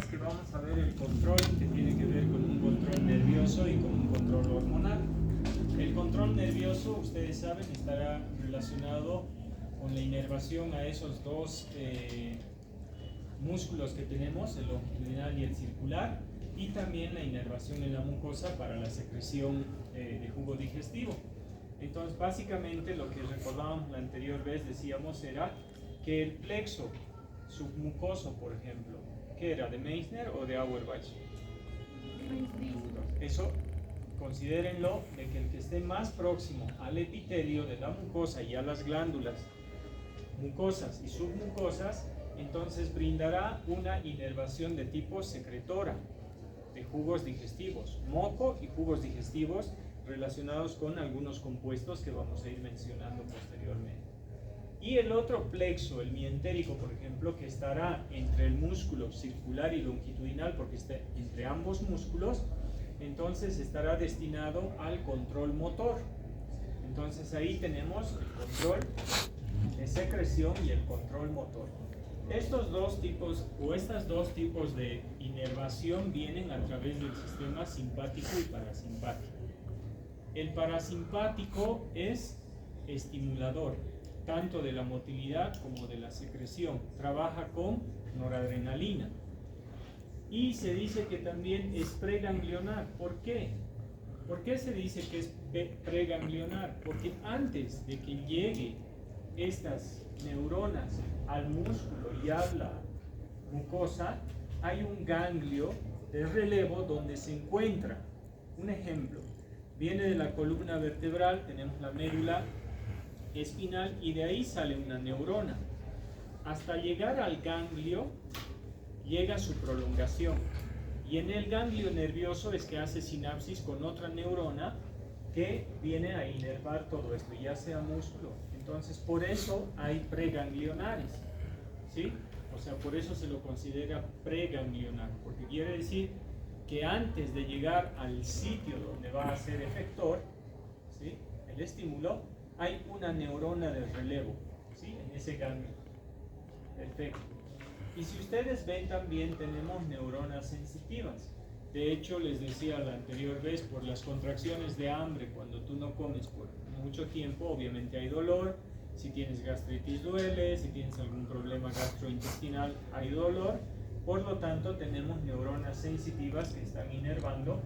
que vamos a ver el control que tiene que ver con un control nervioso y con un control hormonal. El control nervioso, ustedes saben, estará relacionado con la inervación a esos dos músculos que tenemos, el longitudinal y el circular, y también la inervación en la mucosa para la secreción de jugo digestivo. Entonces, básicamente lo que recordábamos la anterior vez, decíamos, era que el plexo submucoso, por ejemplo, ¿qué era? ¿De Meissner o de Auerbach? Eso, considérenlo, de que el que esté más próximo al epitelio de la mucosa y a las glándulas mucosas y submucosas, entonces brindará una inervación de tipo secretora de jugos digestivos, moco y jugos digestivos relacionados con algunos compuestos que vamos a ir mencionando posteriormente. Y el otro plexo, el mientérico, por ejemplo, que estará entre el músculo circular y longitudinal, porque está entre ambos músculos, entonces estará destinado al control motor. Entonces ahí tenemos el control de secreción y el control motor. Estos dos tipos de inervación vienen a través del sistema simpático y parasimpático. El parasimpático es estimulador, tanto de la motilidad como de la secreción. Trabaja con noradrenalina. Y se dice que también es preganglionar. ¿Por qué? ¿Por qué se dice que es preganglionar? Porque antes de que llegue estas neuronas al músculo y a la mucosa, hay un ganglio de relevo donde se encuentra. Un ejemplo, viene de la columna vertebral, tenemos la médula espinal y de ahí sale una neurona. Hasta llegar al ganglio llega su prolongación, y en el ganglio nervioso es que hace sinapsis con otra neurona que viene a inervar todo esto, ya sea músculo. Entonces, por eso hay preganglionares, ¿sí? O sea, por eso se lo considera preganglionar, porque quiere decir que antes de llegar al sitio donde va a ser efector, ¿sí?, el estímulo, hay una neurona de relevo, ¿sí?, en ese ganglio. Perfecto. Y si ustedes ven, también tenemos neuronas sensitivas. De hecho, les decía la anterior vez, por las contracciones de hambre, cuando tú no comes por mucho tiempo, obviamente hay dolor. Si tienes gastritis duele, si tienes algún problema gastrointestinal hay dolor. Por lo tanto, tenemos neuronas sensitivas que están inervando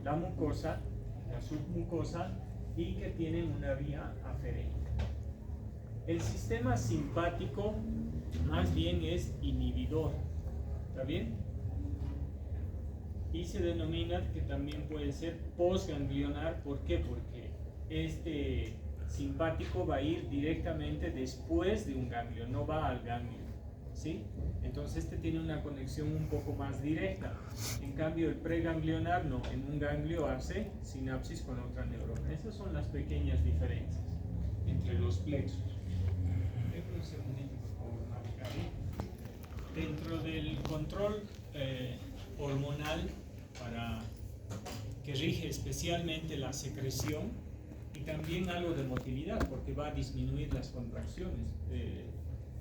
la mucosa, la submucosa, y que tienen una vía aferente. El sistema simpático más bien es inhibidor, ¿está bien? Y se denomina que también puede ser postganglionar. ¿Por qué? Porque este simpático va a ir directamente después de un ganglio, no va al ganglio, ¿sí? Entonces este tiene una conexión un poco más directa. En cambio el preganglionar no, en un ganglio hace sinapsis con otra neurona. Esas son las pequeñas diferencias entre los plexos. Déjame un segundito, por favor, marcar. Dentro del control hormonal, que rige especialmente la secreción y también algo de motilidad, porque va a disminuir las contracciones.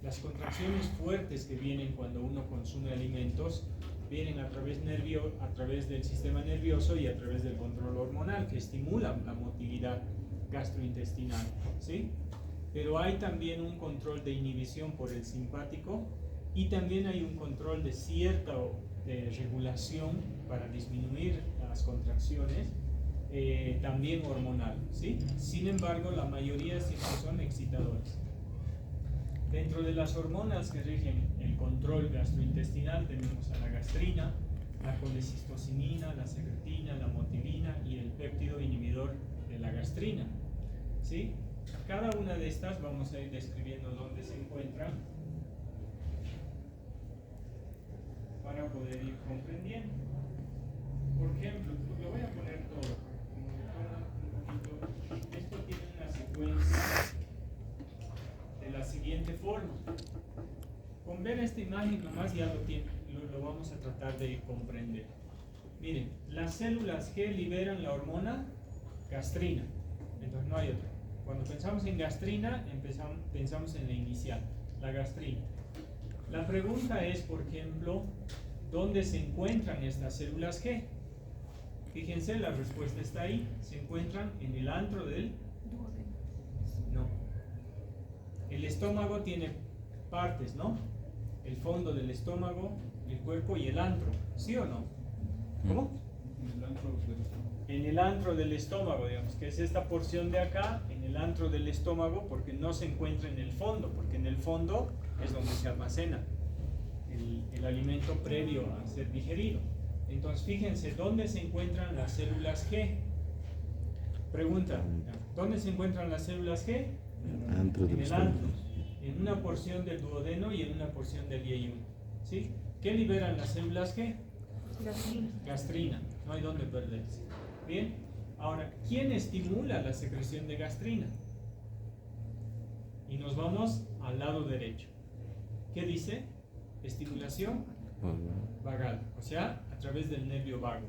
Las contracciones fuertes que vienen cuando uno consume alimentos vienen a través del sistema nervioso y a través del control hormonal, que estimula la motilidad gastrointestinal, ¿sí? Pero hay también un control de inhibición por el simpático, y también hay un control de cierta regulación para disminuir las contracciones, también hormonal, ¿sí? Sin embargo, la mayoría siempre son excitadores. Dentro de las hormonas que rigen el control gastrointestinal tenemos a la gastrina, la colecistocinina, la secretina, la motilina y el péptido inhibidor de la gastrina, ¿sí? Cada una de estas vamos a ir describiendo dónde se encuentran para poder ir comprendiendo. Por ejemplo, lo voy a poner todo. Esto tiene una secuencia de la siguiente forma. Con ver esta imagen nomás ya lo vamos a tratar de comprender. Miren, las células G liberan la hormona gastrina, entonces no hay otra. Cuando pensamos en gastrina, pensamos en la inicial, la gastrina. La pregunta es, por ejemplo, ¿Dónde se encuentran estas células G? Fíjense, la respuesta está ahí. Se encuentran en el antro del... No. El estómago tiene partes, ¿no? El fondo del estómago, el cuerpo y el antro. ¿Sí o no? ¿Cómo? En el antro del estómago, digamos, que es esta porción de acá, en el antro del estómago, porque no se encuentra en el fondo, porque en el fondo es donde se almacena el alimento previo a ser digerido. Entonces, fíjense, ¿dónde se encuentran las células G? Pregunta, ¿dónde se encuentran las células G? En el antro, en una porción del duodeno y en una porción del yeyuno. ¿Sí? ¿Qué liberan las células G? Gastrina. No hay dónde perderse. Bien. Ahora, ¿quién estimula la secreción de gastrina? Y nos vamos al lado derecho. ¿Qué dice? Estimulación vagal, o sea, a través del nervio vago.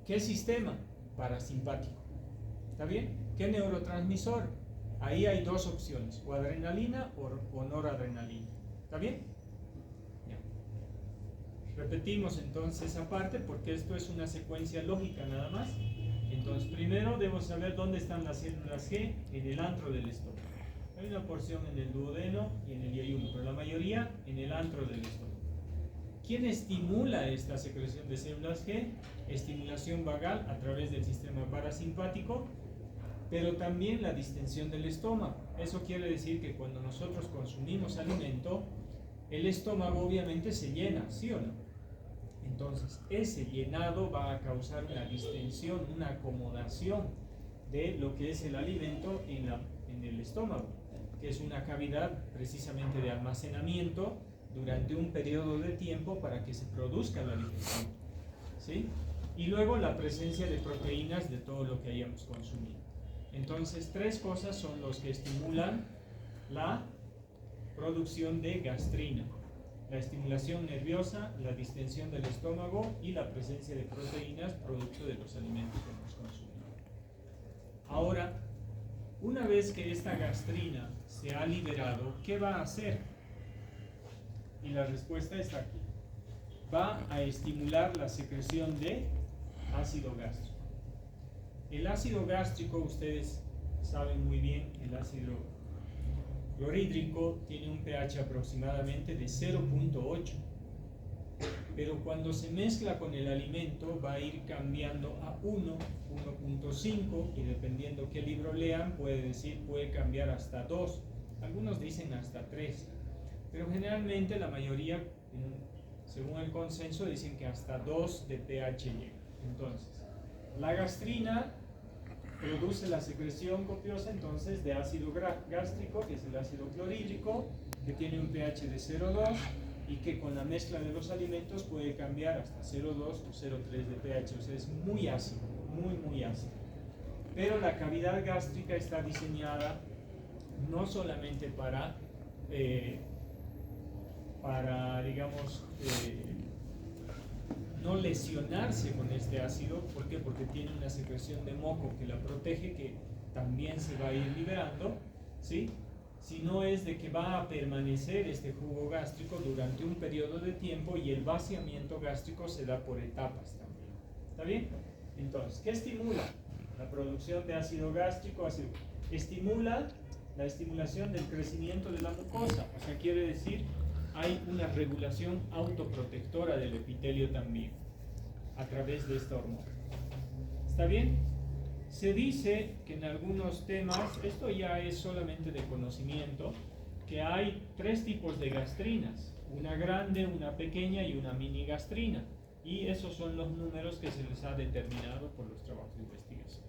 ¿Qué sistema? Parasimpático. ¿Está bien? ¿Qué neurotransmisor? Ahí hay dos opciones, o adrenalina o noradrenalina. ¿Está bien? Ya. Repetimos entonces esa parte porque esto es una secuencia lógica nada más. Entonces, primero debo saber dónde están las células G en el antro del estómago. Hay una porción en el duodeno y en el yeyuno, pero la mayoría en el antro del estómago. ¿Quién estimula esta secreción de células G? Estimulación vagal a través del sistema parasimpático, pero también la distensión del estómago. Eso quiere decir que cuando nosotros consumimos alimento, el estómago obviamente se llena, ¿sí o no? Entonces, ese llenado va a causar una distensión, una acomodación de lo que es el alimento en el estómago, que es una cavidad precisamente de almacenamiento durante un periodo de tiempo para que se produzca la digestión, ¿sí? Y luego la presencia de proteínas de todo lo que hayamos consumido. Entonces, tres cosas son los que estimulan la producción de gastrina: la estimulación nerviosa, la distensión del estómago y la presencia de proteínas producto de los alimentos que hemos consumido. Ahora, una vez que esta gastrina se ha liberado, ¿qué va a hacer? Y la respuesta está aquí. Va a estimular la secreción de ácido gástrico. El ácido gástrico, ustedes saben muy bien, el ácido clorhídrico tiene un pH aproximadamente de 0.8. Pero cuando se mezcla con el alimento va a ir cambiando a 1, 1.5 y dependiendo qué libro lean puede cambiar hasta 2. Algunos dicen hasta 3. Pero generalmente la mayoría, según el consenso, dicen que hasta 2 de pH llega. Entonces, la gastrina produce la secreción copiosa entonces de ácido gástrico, que es el ácido clorhídrico, que tiene un pH de 0.2 y que con la mezcla de los alimentos puede cambiar hasta 0.2 o 0.3 de pH, o sea, es muy ácido, muy ácido. Pero la cavidad gástrica está diseñada no solamente para digamos, no lesionarse con este ácido. ¿Por qué? Porque tiene una secreción de moco que la protege, que también se va a ir liberando, ¿sí? Sino es de que va a permanecer este jugo gástrico durante un periodo de tiempo y el vaciamiento gástrico se da por etapas también. ¿Está bien? Entonces, ¿qué estimula? La producción de ácido gástrico estimula la estimulación del crecimiento de la mucosa, o sea, quiere decir hay una regulación autoprotectora del epitelio también a través de esta hormona. ¿Está bien? Se dice que en algunos temas, esto ya es solamente de conocimiento, que hay 3 tipos de gastrinas: una grande, una pequeña y una mini gastrina, y esos son los números que se les ha determinado por los trabajos de investigación.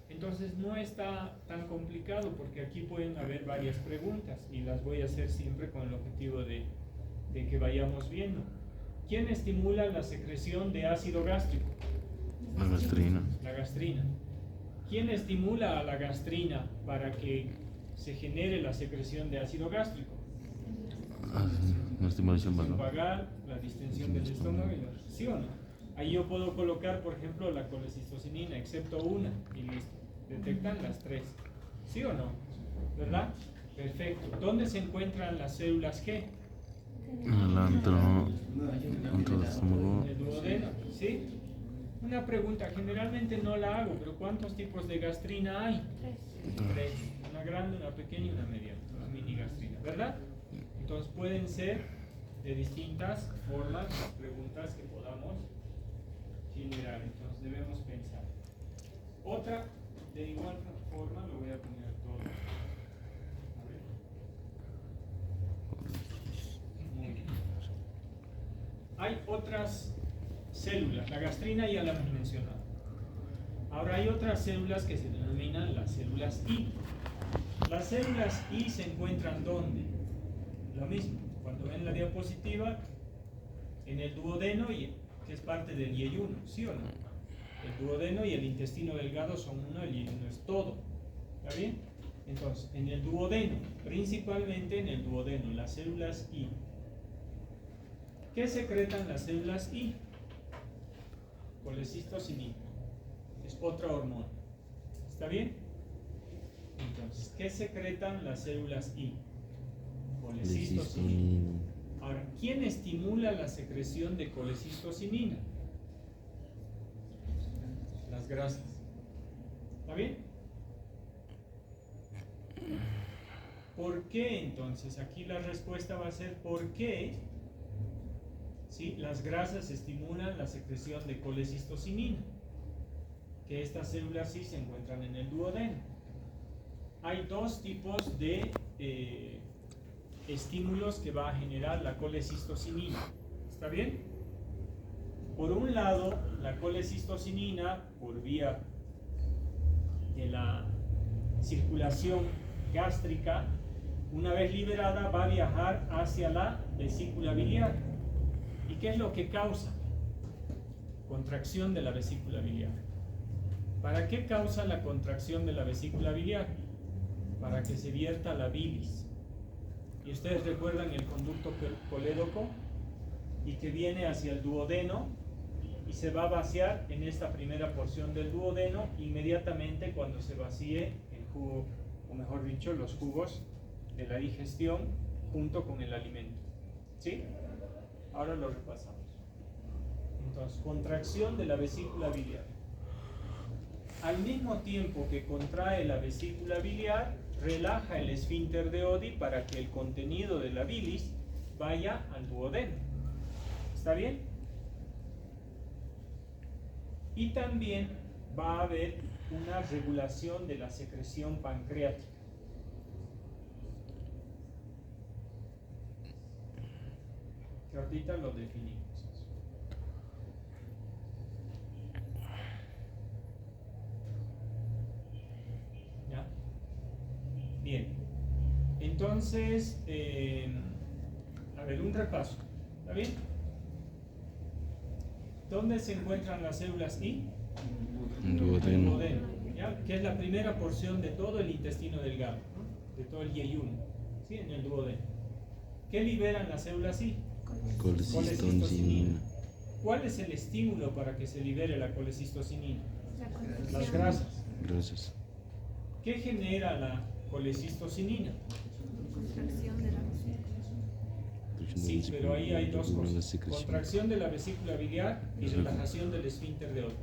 Entonces no está tan complicado, porque aquí pueden haber varias preguntas y las voy a hacer siempre con el objetivo de que vayamos viendo. ¿Quién estimula la secreción de ácido gástrico? La gastrina. La gastrina. ¿Quién estimula a la gastrina para que se genere la secreción de ácido gástrico? La estimulación vagal, la distensión del estómago y la ¿sí o no? Ahí yo puedo colocar, por ejemplo, la colecistocinina, excepto una, y listo. Detectan las 3. ¿Sí o no? ¿Verdad? Perfecto. ¿Dónde se encuentran las células G? El antro del estómago. En el duodeno, ¿sí? Una pregunta, generalmente no la hago, pero ¿cuántos tipos de gastrina hay? Tres. Una grande, una pequeña y una mediana, una mini gastrina, ¿verdad? Entonces pueden ser de distintas formas las preguntas que podamos generar, entonces debemos pensar. Otra, de igual forma, lo voy a poner todo. A ver. Muy bien. Hay otras células, la gastrina ya la hemos mencionado. Ahora hay otras células que se denominan las células I. Las células I se encuentran ¿dónde? Lo mismo, cuando ven la diapositiva, en el duodeno, que es parte del yeyuno, ¿sí o no? El duodeno y el intestino delgado son uno, el yeyuno es todo. ¿Está bien? Entonces, en el duodeno, principalmente en el duodeno, las células I. ¿Qué secretan las células I? Colecistocinina. Es otra hormona. ¿Está bien? Entonces, ¿qué secretan las células I? Colecistocinina. Ahora, ¿quién estimula la secreción de colecistocinina? Las grasas. ¿Está bien? ¿Por qué entonces? Aquí la respuesta va a ser ¿por qué? ¿Sí? Las grasas estimulan la secreción de colecistocinina, que estas células sí se encuentran en el duodeno. Hay dos tipos de estímulos que va a generar la colecistocinina. ¿Está bien? Por un lado, la colecistocinina, por vía de la circulación gástrica, una vez liberada, va a viajar hacia la vesícula biliar. ¿Y qué es lo que causa? Contracción de la vesícula biliar. ¿Para qué causa la contracción de la vesícula biliar? Para que se vierta la bilis. Y ustedes recuerdan el conducto colédoco y que viene hacia el duodeno y se va a vaciar en esta primera porción del duodeno inmediatamente cuando se vacíe el jugo, o mejor dicho, los jugos de la digestión junto con el alimento. ¿Sí? Ahora lo repasamos. Entonces, contracción de la vesícula biliar. Al mismo tiempo que contrae la vesícula biliar, relaja el esfínter de Oddi para que el contenido de la bilis vaya al duodeno. ¿Está bien? Y también va a haber una regulación de la secreción pancreática. Que ahorita lo definimos. ¿Ya? Bien. Entonces, a ver, un repaso. ¿Está bien? ¿Dónde se encuentran las células I? En duodeno. ¿Ya? Que es la primera porción de todo el intestino delgado, ¿no? De todo el yeyuno, ¿sí? En el duodeno. ¿Qué liberan las células I? Colecistocinina. ¿Cuál es el estímulo para que se libere la colecistocinina? Las grasas. Gracias. ¿Qué genera la colecistocinina? Contracción de la vesícula. Sí, pero ahí hay dos cosas. Contracción de la vesícula biliar y relajación del esfínter de Oddi.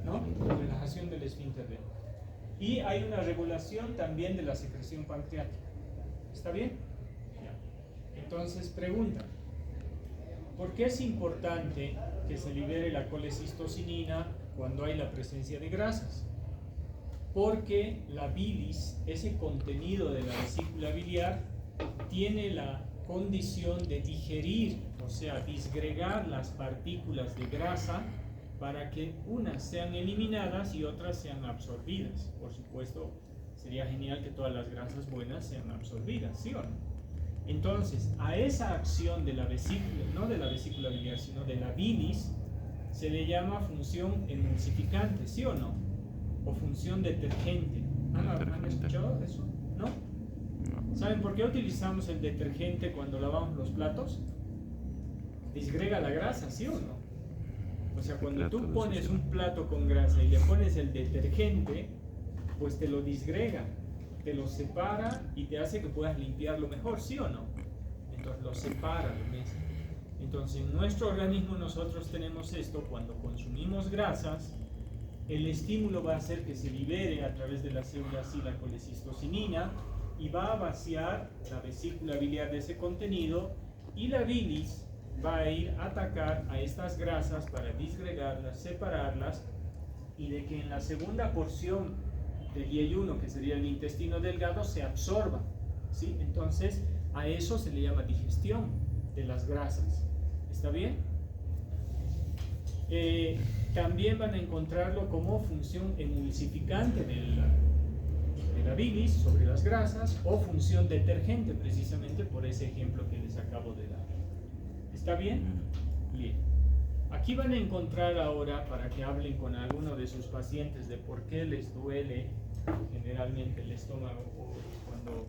¿No? Relajación del esfínter de Oddi. Y hay una regulación también de la secreción pancreática. ¿Está bien? Ya. Entonces, pregunta. ¿Por qué es importante que se libere la colecistocinina cuando hay la presencia de grasas? Porque la bilis, ese contenido de la vesícula biliar, tiene la condición de digerir, o sea, disgregar las partículas de grasa para que unas sean eliminadas y otras sean absorbidas. Por supuesto, sería genial que todas las grasas buenas sean absorbidas, ¿sí o no? Entonces, a esa acción de la vesícula, no de la vesícula biliar, sino de la bilis, se le llama función emulsificante, ¿sí o no? O función detergente. ¿Han escuchado eso? ¿No? ¿Saben por qué utilizamos el detergente cuando lavamos los platos? Disgrega la grasa, ¿sí o no? O sea, cuando tú pones un plato con grasa y le pones el detergente, pues te lo disgrega, te lo separa y te hace que puedas limpiarlo mejor, ¿sí o no? entonces lo separa, lo mezcla. Entonces en nuestro organismo nosotros tenemos esto: cuando consumimos grasas, el estímulo va a hacer que se libere a través de las células la colecistocinina y va a vaciar la vesícula biliar de ese contenido, y la bilis va a ir a atacar a estas grasas para disgregarlas, separarlas, y de que en la segunda porción del yeyuno, que sería el intestino delgado, se absorba, ¿sí? Entonces a eso se le llama digestión de las grasas. ¿Está bien? También van a encontrarlo como función emulsificante de la bilis sobre las grasas, o función detergente, precisamente por ese ejemplo que les acabo de dar. ¿Está bien? Bien. Aquí van a encontrar ahora, para que hablen con alguno de sus pacientes de por qué les duele generalmente el estómago, o cuando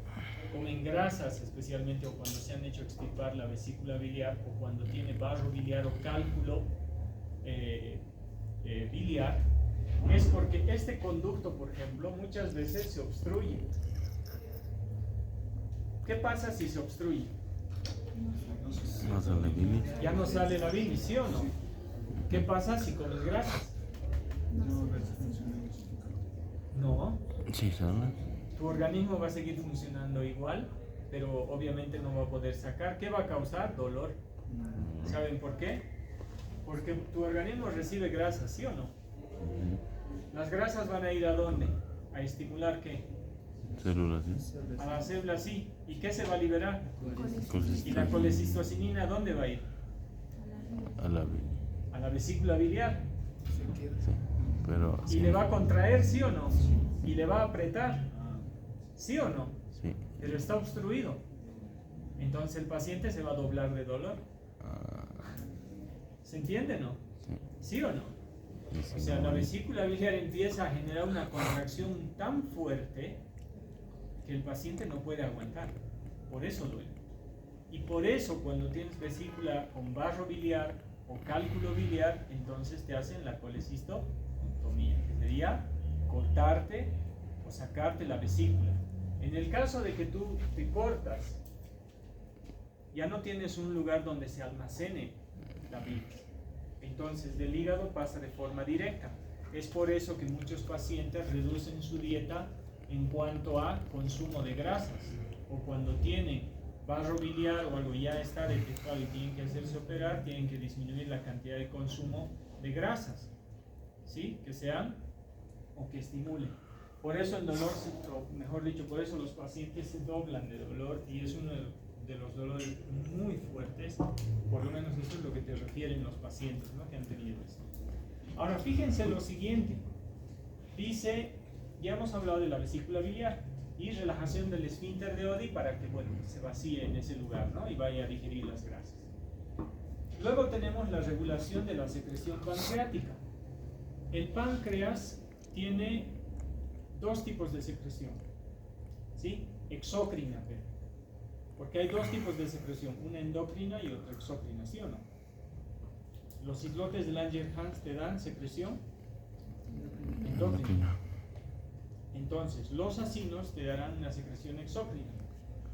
comen grasas especialmente, o cuando se han hecho extirpar la vesícula biliar, o cuando tiene barro biliar o cálculo biliar, es porque este conducto, por ejemplo, muchas veces se obstruye. ¿Qué pasa si se obstruye? No sale bilis. Ya no sale la bilis, ¿sí o no? ¿Qué pasa si comes grasas? No. Sí, sale. Tu organismo va a seguir funcionando igual, pero obviamente no va a poder sacar. ¿Qué va a causar? Dolor. ¿Saben por qué? Porque tu organismo recibe grasas, ¿sí o no? Las grasas van a ir ¿a dónde? ¿A estimular qué? Células, ¿sí? A las células, sí. ¿Y qué se va a liberar? ¿Y la Colecistocinina. colecistocinina a dónde va a ir? A la bilis. A la vesícula biliar. Sí, pero... ¿Y le va a contraer, sí o no? ¿Y le va a apretar? ¿Sí o no? Sí. Pero está obstruido. Entonces el paciente se va a doblar de dolor. ¿Se entiende, no? Sí. ¿Sí o no? Sí, O sea, la vesícula biliar empieza a generar una contracción tan fuerte que el paciente no puede aguantar. Por eso duele. Y por eso cuando tienes vesícula con barro biliar o cálculo biliar, entonces te hacen la colecistotomía, que sería cortarte o sacarte la vesícula. En el caso de que tú te cortas, ya no tienes un lugar donde se almacene la bilis. Entonces del hígado pasa de forma directa. Es por eso que muchos pacientes reducen su dieta en cuanto a consumo de grasas, o cuando tienen barro biliar o algo ya está detectado y tienen que hacerse operar, tienen que disminuir la cantidad de consumo de grasas, ¿sí? Que sean o que estimulen. Por eso el dolor, o mejor dicho, por eso los pacientes se doblan de dolor, y es uno de los dolores muy fuertes. Por lo menos eso es lo que te refieren los pacientes, ¿no?, que han tenido esto. Ahora fíjense lo siguiente, dice, ya hemos hablado de la vesícula biliar y relajación del esfínter de Oddi para que, bueno, se vacíe en ese lugar, ¿no?, y vaya a digerir las grasas. Luego tenemos la regulación de la secreción pancreática. El páncreas tiene dos tipos de secreción, ¿sí? Exócrina, porque hay dos tipos de secreción, una endocrina y otra exócrina, ¿sí o no? Los islotes de Langerhans te dan secreción endocrina. Entonces, los acinos te darán una secreción exócrina.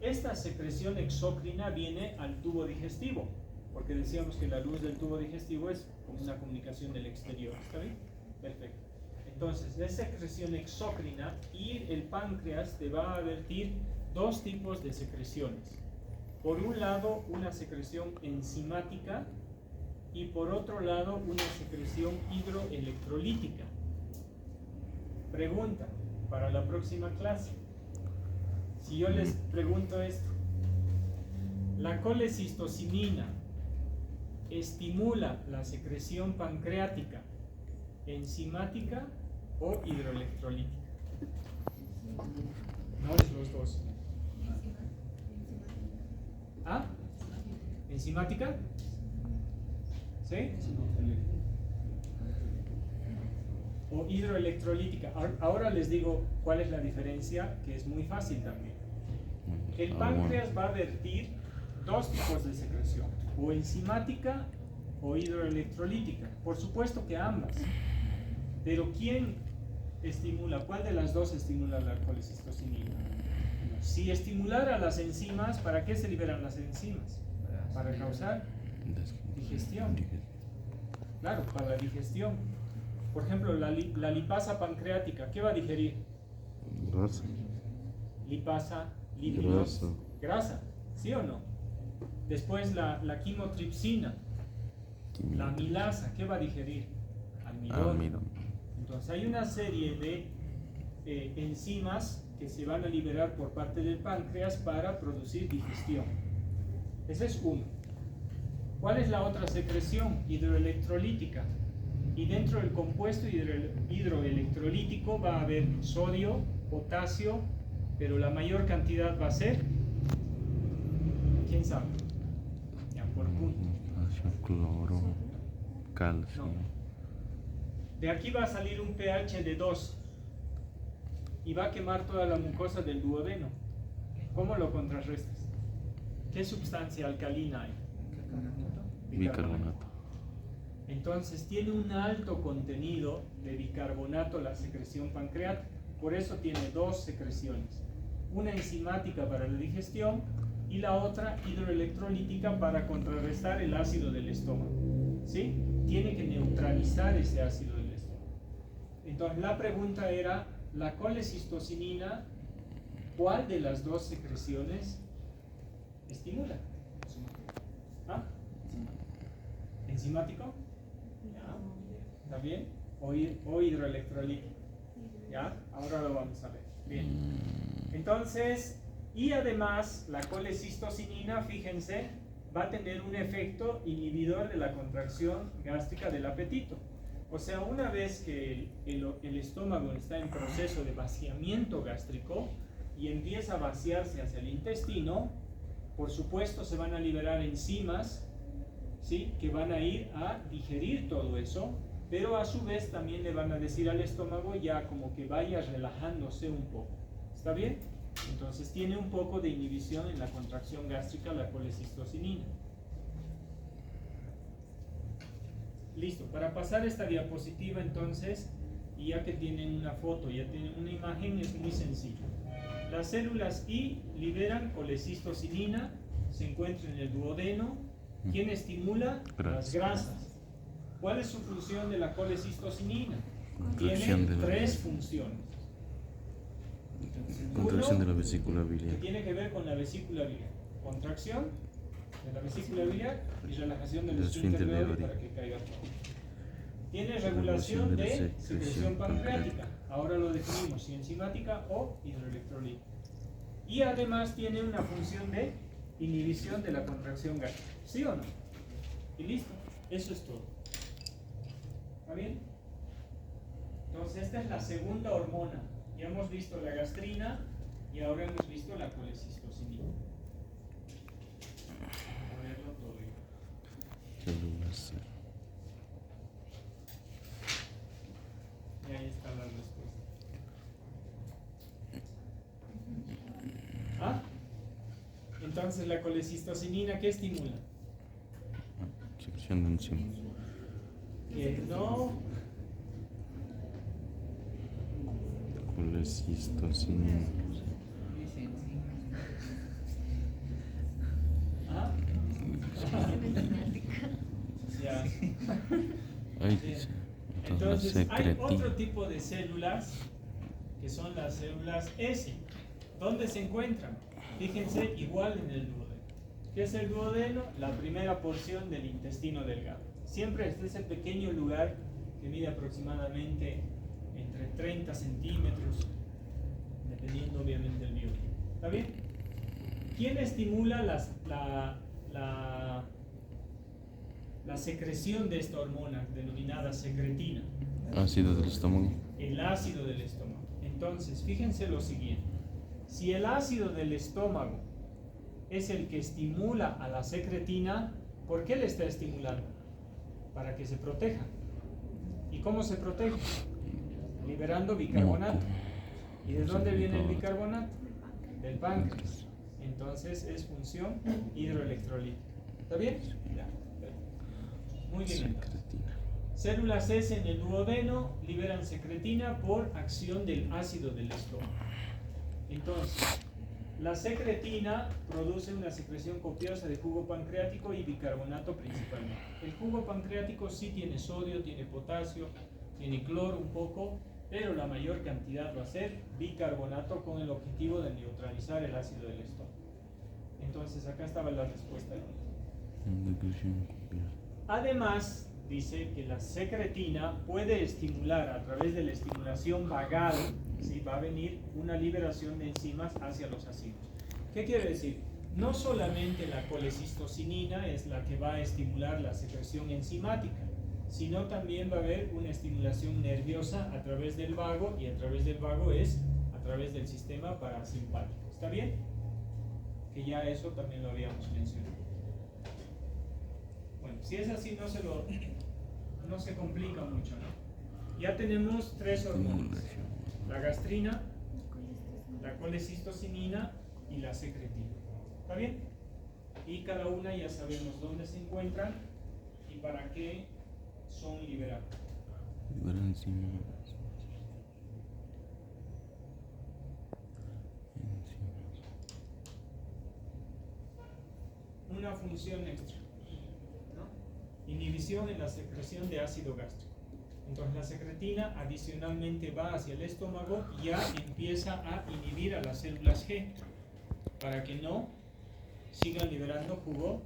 Esta secreción exócrina viene al tubo digestivo, porque decíamos que la luz del tubo digestivo es como una comunicación del exterior, ¿está bien? Perfecto. Entonces, la secreción exócrina, y el páncreas te va a vertir dos tipos de secreciones. Por un lado, una secreción enzimática, y por otro lado, una secreción hidroelectrolítica. Pregunta para la próxima clase. Si yo les pregunto esto, ¿la colecistocinina estimula la secreción pancreática enzimática o hidroelectrolítica? No es los dos. ¿Ah? ¿Enzimática? ¿Sí? O hidroelectrolítica. Ahora les digo cuál es la diferencia, que es muy fácil también. El páncreas va a vertir dos tipos de secreción, o enzimática o hidroelectrolítica. Por supuesto que ambas. Pero ¿quién estimula? ¿Cuál de las dos estimula la colecistocinina? Si estimulara las enzimas, ¿para qué se liberan las enzimas? Para causar digestión. Claro, para la digestión. Por ejemplo, la lipasa pancreática, ¿qué va a digerir? Grasa. Lipasa, lípidos, Grasa. grasa, ¿sí o no? Después la quimotripsina, la amilasa, ¿qué va a digerir? Almidón. Almidón. Entonces hay una serie de enzimas que se van a liberar por parte del páncreas para producir digestión. Ese es uno. ¿Cuál es la otra secreción? Hidroelectrolítica. Y dentro del compuesto hidroelectrolítico va a haber sodio, potasio, pero la mayor cantidad va a ser, ¿quién sabe? Ya por punto. Potasio, cloro, calcio. No. De aquí va a salir un pH de 2 y va a quemar toda la mucosa del duodeno. ¿Cómo lo contrarrestas? ¿Qué sustancia alcalina hay? Bicarbonato. Entonces tiene un alto contenido de bicarbonato la secreción pancreática. Por eso tiene dos secreciones. Una enzimática para la digestión y la otra hidroelectrolítica para contrarrestar el ácido del estómago. ¿Sí? Tiene que neutralizar ese ácido del estómago. Entonces la pregunta era, la colecistocinina, ¿cuál de las dos secreciones estimula? ¿Ah? ¿Enzimático? ¿Ya? ¿Está bien? ¿O hidroelectrolítico? ¿Ya? Ahora lo vamos a ver. Bien. Entonces, y además la colecistocinina, fíjense, va a tener un efecto inhibidor de la contracción gástrica del apetito. O sea, una vez que el estómago está en proceso de vaciamiento gástrico y empieza a vaciarse hacia el intestino, por supuesto se van a liberar enzimas, ¿sí?, que van a ir a digerir todo eso, pero a su vez también le van a decir al estómago ya como que vaya relajándose un poco. ¿Está bien? Entonces tiene un poco de inhibición en la contracción gástrica la colecistocinina. Listo, para pasar esta diapositiva entonces, y ya que tienen una foto, ya tienen una imagen, es muy sencillo. Las células I liberan colecistocinina, se encuentra en el duodeno. ¿Quién estimula? Las grasas. ¿Cuál es su función de la colecistocinina? Tiene tres funciones. Contracción de la vesícula Que biliar. tiene que ver con la vesícula biliar. Contracción de la vesícula biliar y relajación del esfínter de Oddi para que caiga todo. Tiene regulación de secreción pancreática. Ahora lo definimos, si enzimática o hidroelectrolítica. Y además tiene una función de inhibición de la contracción gástrica. ¿Sí o no? Y listo. Eso es todo. ¿Está bien? Entonces esta es la segunda hormona. Ya hemos visto la gastrina y ahora hemos visto la colecistocinina. Vamos a verlo todo. Células. Y ahí está la respuesta. ¿Ah? Entonces la colecistocinina, ¿qué estimula? Secreción de enzimas. Que no. Colecistocinina. ¿Ah? Ya. Ay, Bien. entonces Entonces hay secretina. otro tipo de células que son las células S. ¿Dónde se encuentran? Fíjense, igual en el duodeno. ¿Qué es el duodeno? La primera porción del intestino delgado. Siempre este es el pequeño lugar que mide aproximadamente entre 30 centímetros, dependiendo obviamente del biotipo. ¿Está bien? ¿Quién estimula la secreción de esta hormona denominada secretina? Ácido del estómago. El ácido del estómago. Entonces, fíjense lo siguiente. Si el ácido del estómago es el que estimula a la secretina, ¿por qué le está estimulando? Para que se proteja. ¿Y cómo se protege? Liberando bicarbonato. ¿Y de dónde viene el bicarbonato? Del páncreas. Entonces es función hidroelectrolítica. ¿Está bien? Ya. Muy bien. Secretina. Células S en el duodeno liberan secretina por acción del ácido del estómago. Entonces, La secretina produce una secreción copiosa de jugo pancreático y bicarbonato principalmente. El jugo pancreático sí tiene sodio, tiene potasio, tiene cloro un poco, pero la mayor cantidad va a ser bicarbonato con el objetivo de neutralizar el ácido del estómago. Entonces acá estaba la respuesta. Además, dice que la secretina puede estimular a través de la estimulación vagal, ¿sí? Va a venir una liberación de enzimas hacia los ácidos. ¿Qué quiere decir? No solamente la colecistocinina es la que va a estimular la secreción enzimática, sino también va a haber una estimulación nerviosa a través del vago, y a través del vago es a través del sistema parasimpático. ¿Está bien? Que ya eso también lo habíamos mencionado. Bueno, si es así no se complica mucho, ¿no? Ya tenemos 3 hormonas: la gastrina, la colecistocinina y la secretina. ¿Está bien? Y cada una ya sabemos dónde se encuentran y para qué son liberadas. Una función extra, ¿no? Inhibición en la secreción de ácido gástrico. Entonces la secretina adicionalmente va hacia el estómago y ya empieza a inhibir a las células G para que no sigan liberando jugo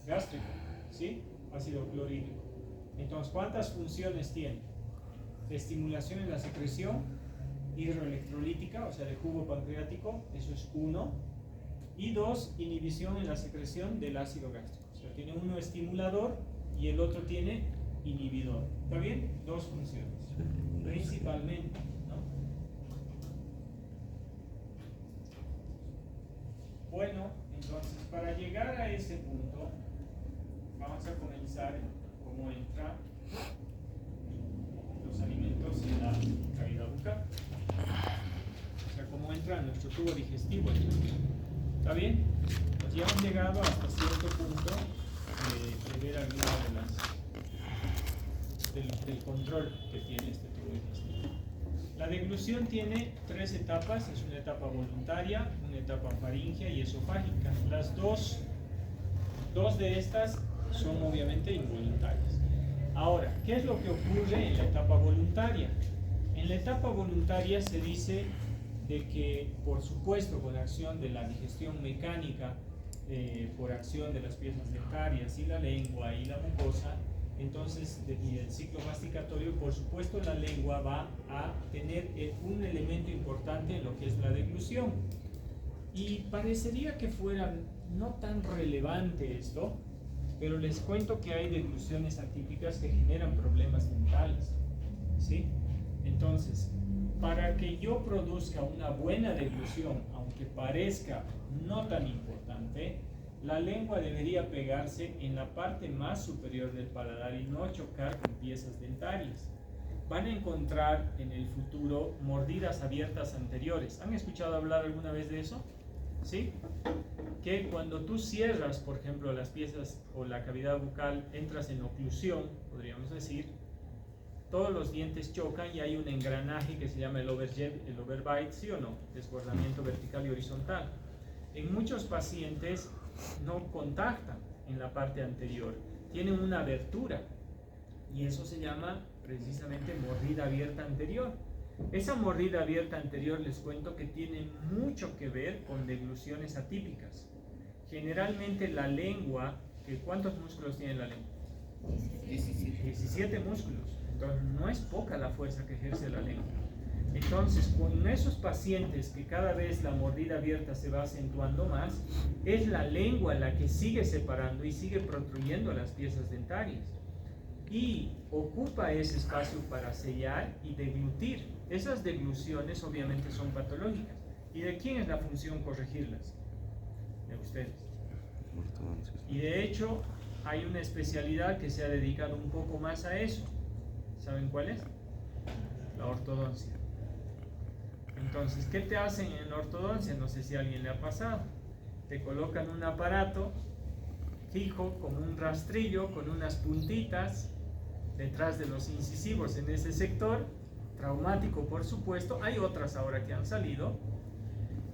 gástrico, ¿sí? Ácido clorhídrico. Entonces, ¿cuántas funciones tiene? Estimulación en la secreción hidroelectrolítica, o sea, de jugo pancreático, eso es 1. Y 2, inhibición en la secreción del ácido gástrico. O sea, tiene uno estimulador y el otro tiene inhibidor. ¿Está bien? 2 funciones, principalmente, ¿no? Bueno, entonces, para llegar a ese punto, vamos a comenzar cómo entran los alimentos en la cavidad bucal. O sea, cómo entra en nuestro tubo digestivo. ¿Está bien? Pues ya hemos llegado hasta cierto punto de ver alguna de del control que tiene este tubo digestivo. La deglución tiene 3 etapas: es una etapa voluntaria, una etapa faríngea y esofágica. Las dos de estas son obviamente involuntarias. Ahora, ¿qué es lo que ocurre en la etapa voluntaria? En la etapa voluntaria se dice de que, por supuesto, con acción de la digestión mecánica, por acción de las piezas dentarias y la lengua y la mucosa, entonces, y el ciclo masticatorio, por supuesto, la lengua va a tener un elemento importante en lo que es la deglución. Y parecería que fuera no tan relevante esto, pero les cuento que hay degluciones atípicas que generan problemas dentales, ¿sí? Entonces, para que yo produzca una buena deglución, aunque parezca no tan importante, la lengua debería pegarse en la parte más superior del paladar y no chocar con piezas dentarias. Van a encontrar en el futuro mordidas abiertas anteriores. ¿Han escuchado hablar alguna vez de eso? ¿Sí? Que cuando tú cierras, por ejemplo, las piezas o la cavidad bucal, entras en oclusión, podríamos decir, todos los dientes chocan y hay un engranaje que se llama el overbite, ¿sí o no? Desbordamiento vertical y horizontal. En muchos pacientes no contactan en la parte anterior, tienen una abertura y eso se llama precisamente mordida abierta anterior. Esa mordida abierta anterior, les cuento que tiene mucho que ver con degluciones atípicas. Generalmente la lengua, ¿cuántos músculos tiene la lengua? 17 músculos. Entonces no es poca la fuerza que ejerce la lengua. Entonces, con esos pacientes que cada vez la mordida abierta se va acentuando más, es la lengua la que sigue separando y sigue protruyendo las piezas dentarias y ocupa ese espacio para sellar y deglutir. Esas degluciones obviamente son patológicas. ¿Y de quién es la función corregirlas? De ustedes. Y de hecho hay una especialidad que se ha dedicado un poco más a eso. ¿Saben cuál es? La ortodoncia. Entonces, ¿qué te hacen en la ortodoncia? No sé si a alguien le ha pasado. Te colocan un aparato fijo, como un rastrillo, con unas puntitas detrás de los incisivos en ese sector, traumático por supuesto. Hay otras ahora que han salido,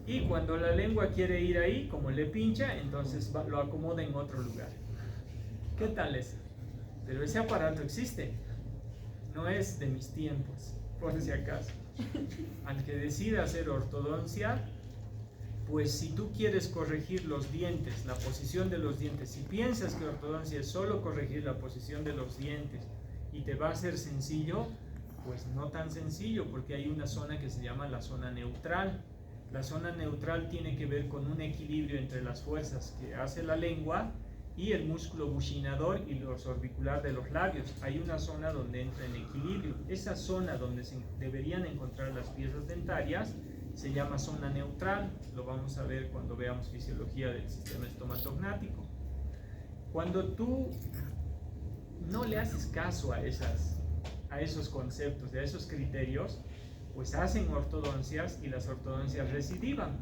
Y cuando la lengua quiere ir ahí, como le pincha, entonces lo acomoda en otro lugar. ¿Qué tal es? Pero ese aparato existe, no es de mis tiempos, por si acaso. Al que decida hacer ortodoncia, pues si tú quieres corregir los dientes, la posición de los dientes, si piensas que ortodoncia es solo corregir la posición de los dientes y te va a ser sencillo, pues no tan sencillo, porque hay una zona que se llama la zona neutral. La zona neutral tiene que ver con un equilibrio entre las fuerzas que hace la lengua y el músculo buccinador y los orbicular de los labios. Hay una zona donde entra en equilibrio. Esa zona donde se deberían encontrar las piezas dentarias se llama zona neutral. Lo vamos a ver cuando veamos fisiología del sistema estomatognático. Cuando tú no le haces caso a esos conceptos, a esos criterios, pues hacen ortodoncias y las ortodoncias recidivan.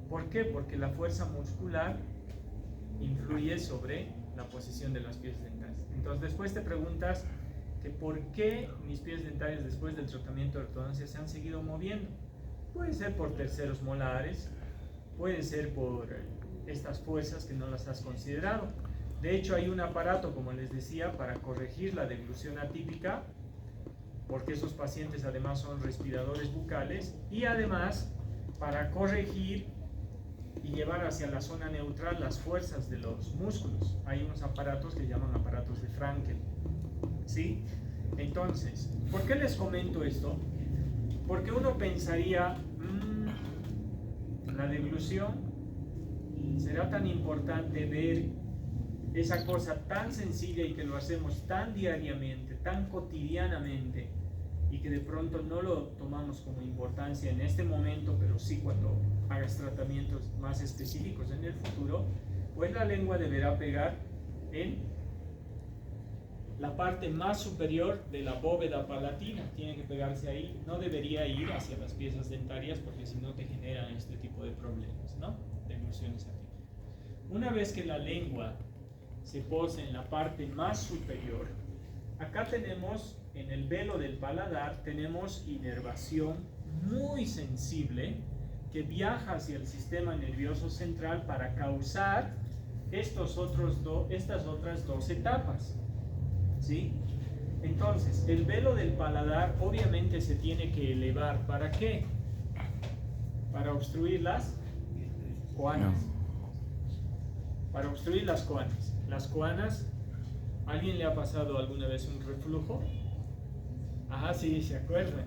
¿Por qué? Porque la fuerza muscular influye sobre la posición de las piezas dentarias. Entonces después te preguntas que por qué mis piezas dentarias después del tratamiento de ortodoncia se han seguido moviendo. Puede ser por terceros molares, puede ser por estas fuerzas que no las has considerado. De hecho hay un aparato, como les decía, para corregir la deglución atípica, porque esos pacientes además son respiradores bucales, y además para corregir y llevar hacia la zona neutral las fuerzas de los músculos. Hay unos aparatos que llaman aparatos de Frankel, ¿sí? Entonces, ¿por qué les comento esto? Porque uno pensaría, la deglución, ¿será tan importante ver esa cosa tan sencilla y que lo hacemos tan diariamente, tan cotidianamente, y que de pronto no lo tomamos como importancia en este momento, pero sí cuando hagas tratamientos más específicos en el futuro? Pues la lengua deberá pegar en la parte más superior de la bóveda palatina, tiene que pegarse ahí, no debería ir hacia las piezas dentarias, porque si no te generan este tipo de problemas, ¿no? Degluciones atípicas. Una vez que la lengua se posa en la parte más superior, acá tenemos en el velo del paladar, tenemos inervación muy sensible que viaja hacia el sistema nervioso central para causar estas otras dos etapas, ¿sí? Entonces, el velo del paladar obviamente se tiene que elevar. ¿Para qué? Para obstruir las coanas. Para obstruir las coanas. Las coanas, ¿alguien le ha pasado alguna vez un reflujo? Ajá, sí, se acuerdan.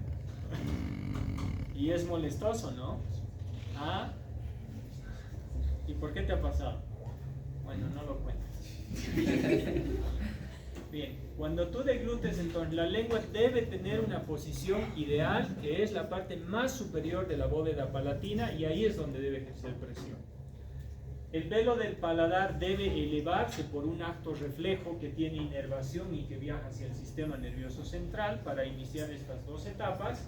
Y es molestoso, ¿no? ¿Ah? ¿Y por qué te ha pasado? Bueno, no lo cuentes. Bien, cuando tú deglutes, entonces la lengua debe tener una posición ideal, que es la parte más superior de la bóveda palatina, y ahí es donde debe ejercer presión. El velo del paladar debe elevarse por un acto reflejo que tiene inervación y que viaja hacia el sistema nervioso central para iniciar estas dos etapas,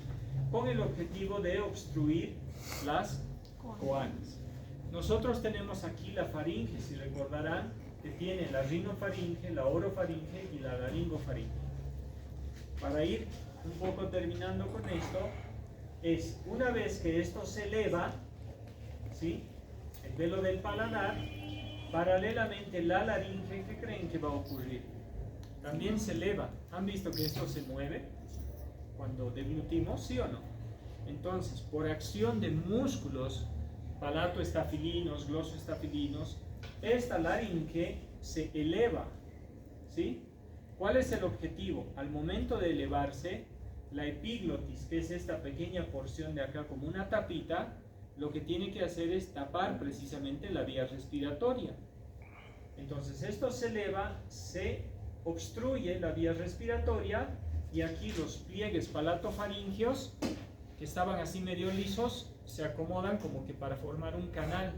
con el objetivo de obstruir las coanas. Nosotros tenemos aquí la faringe, si recordarán, que tiene la rinofaringe, la orofaringe y la laringofaringe. Para ir un poco terminando con esto, es una vez que esto se eleva, ¿sí?, el velo del paladar, paralelamente la laringe, ¿qué creen que va a ocurrir? También se eleva. ¿Han visto que esto se mueve cuando deglutimos, sí o no? Entonces, por acción de músculos palatoestafilinos, glosoestafilinos, esta laringe se eleva, ¿sí? ¿Cuál es el objetivo? Al momento de elevarse, la epiglotis, que es esta pequeña porción de acá como una tapita, lo que tiene que hacer es tapar precisamente la vía respiratoria. Entonces esto se eleva, se obstruye la vía respiratoria, y aquí los pliegues palatofaringeos, que estaban así medio lisos, se acomodan como que para formar un canal.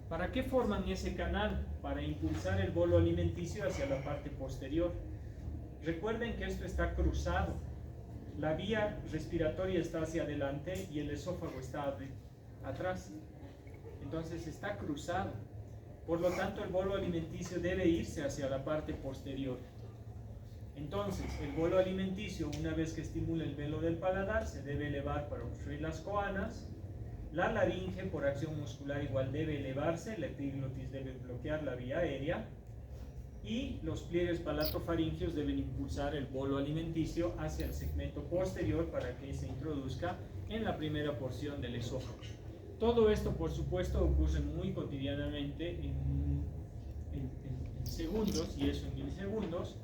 ¿Para qué forman ese canal? Para impulsar el bolo alimenticio hacia la parte posterior. Recuerden que esto está cruzado. La vía respiratoria está hacia adelante y el esófago está atrás. Entonces está cruzado. Por lo tanto, el bolo alimenticio debe irse hacia la parte posterior. Entonces, el bolo alimenticio, una vez que estimula el velo del paladar, se debe elevar para obstruir las coanas, La laringe por acción muscular igual debe elevarse, la epiglotis debe bloquear la vía aérea y los pliegues palatofaringeos deben impulsar el bolo alimenticio hacia el segmento posterior para que se introduzca en la primera porción del esófago. Todo esto, por supuesto, ocurre muy cotidianamente en segundos, y eso en milisegundos,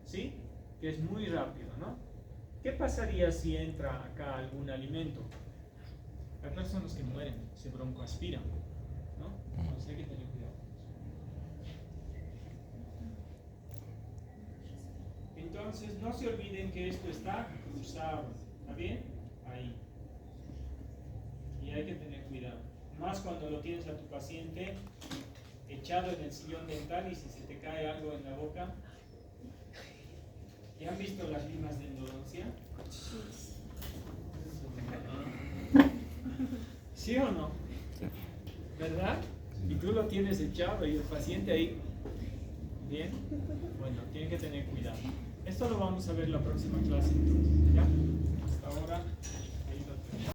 ¿sí? Que es muy rápido, ¿no? ¿Qué pasaría si entra acá algún alimento? Hay personas que mueren, se broncoaspiran, ¿no? Entonces hay que tener cuidado. Entonces, no se olviden que esto está cruzado, ¿está bien? Ahí. Y hay que tener cuidado. Más cuando lo tienes a tu paciente echado en el sillón dental y si se te cae algo en la boca. ¿Ya han visto las limas de endodoncia? ¿Sí o no? ¿Verdad? Y tú lo tienes echado y el paciente ahí. ¿Bien? Bueno, tienen que tener cuidado. Esto lo vamos a ver la próxima clase entonces, ¿ya?